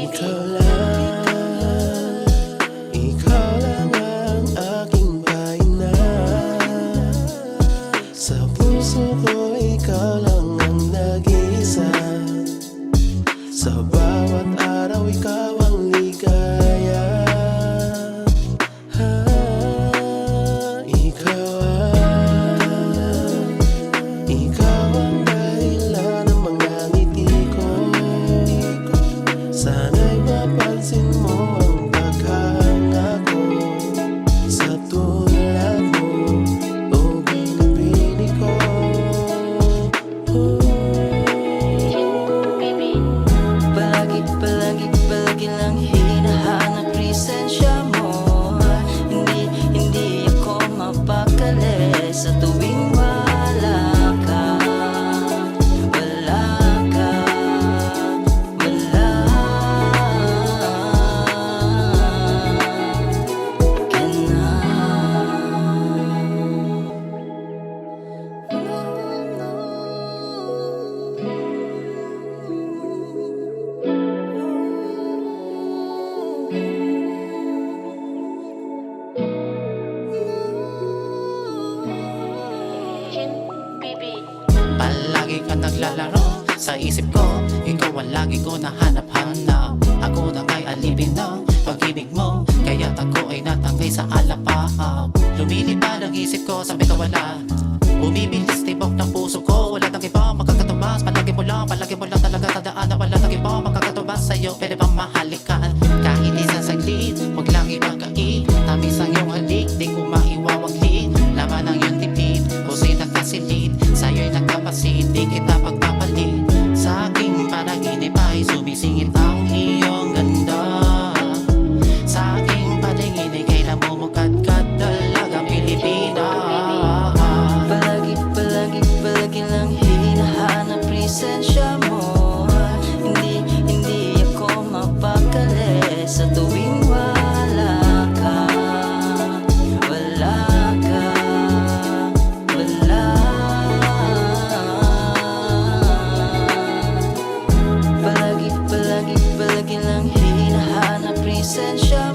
Ikaw lang, ikaw lang ang aking paina. Sa puso ko ikaw lang ang nag-iisa. Sa bawat araw ikaw ang ligaya. Ikaw ang dahilan ng mga ngiti ko. Sana'y mapansin mo ang paghanga ko. Sa tulad mo, o binibini ko. Palagi lang hinahanap presensya mo. Hindi ako mapakali sa tuwing wala ka. Palagi ka naglalaro sa isip ko. Ikaw ang lagi ko nahanap-hanap. Ako na kay alipin ng pag-ibig mo. Kaya't ako ay natangay sa alapahap. Lumilipad ang isip ko sa wala. Bumibilis tibok ng puso ko. Wala nang iba makakatubas. Palagi mo lang talaga tandaan na wala nang iba makakatubas sa'yo. Pwede bang mahalikan kahit isang saglit? Huwag lang ipagkait. Tamis ang iyong halik, di ko maiwawaglit. Laban ang iyong tipid, husin ang kasilid. Sa'yo'y nagkapasid, di kita pagpapalit. Sa aking panaginip ay sumisingit ang iyong ganda. Sa aking paningin ay kay namumukadkad talagang Pilipina. Palagi lang hinahanap presensya mo. Hindi ako mapakali sa tuwing wala ka. Palagi lang hinahanap presensya mo.